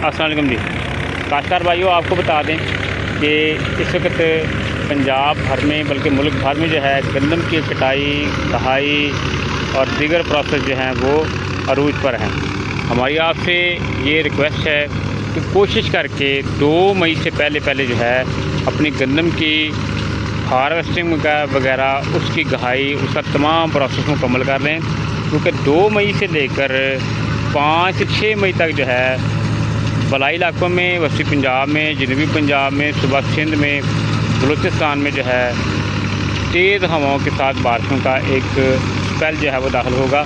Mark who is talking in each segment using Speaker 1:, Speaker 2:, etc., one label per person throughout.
Speaker 1: अस्सलाम वालेकुम जी। काश्तकार भाइयों, आपको बता दें कि इस वक्त पंजाब भर में बल्कि मुल्क भर में जो है गंदम की कटाई, दहाई और दीगर प्रोसेस जो हैं वो अरूज पर हैं। हमारी आपसे ये रिक्वेस्ट है कि कोशिश करके 2 मई से पहले जो है अपनी गंदम की हार्वेस्टिंग का वगैरह, उसकी गहाई, उसका तमाम प्रोसेस मुकम्मल कर लें, क्योंकि 2 मई से लेकर 5 से 6 मई तक जो है बलाई इलाकों में, वस्ती पंजाब में, जनूबी पंजाब में, सूबा सिंध में, बलूचिस्तान में जो है तेज़ हवाओं के साथ बारिशों का एक स्पेल जो है वो दाखिल होगा।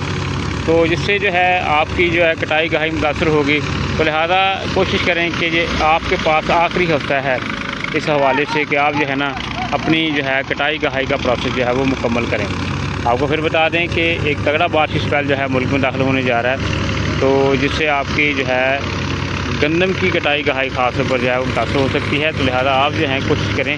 Speaker 1: तो जिससे जो है आपकी जो है कटाई गहाई मुतासर होगी। तो लिहाजा कोशिश करें कि ये आपके पास आखिरी हफ्ता है इस हवाले से कि आप जो है ना अपनी जो है कटाई गहाई का प्रोसेस जो है वो मुकम्मल करें। आपको फिर बता दें कि एक तगड़ा बारिश स्पेल जो है मुल्क में दाखिल होने जा रहा है, तो जिससे आपकी जो है गंदम की कटाई गहाई ख़ास तौर पर जो है वो मुतासर हो सकती है। तो लिहाजा आप जो हैं कोशिश करें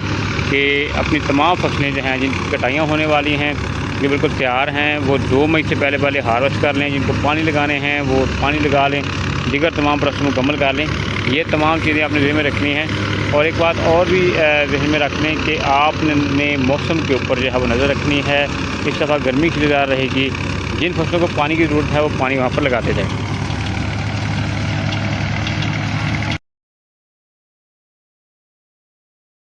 Speaker 1: कि अपनी तमाम फसलें जो हैं जिनकी कटाइयाँ होने वाली हैं, जो बिल्कुल तैयार हैं, वो 2 मई से पहले हार्वेस्ट कर लें। जिनको पानी लगाने हैं वो पानी लगा लें, दीगर तमाम प्रोसेस मुकम्मल कर लें। ये तमाम चीज़ें आपने ज़हन में रखनी हैं। और एक बात और भी ज़हन में रख लें कि आपने मौसम के ऊपर जो है वो नज़र रखनी है। इस दफ़ा गर्मी की ज़्यादा रहेगी, जिन फसलों को पानी की ज़रूरत है वो पानी वहाँ पर लगाते जाएँ।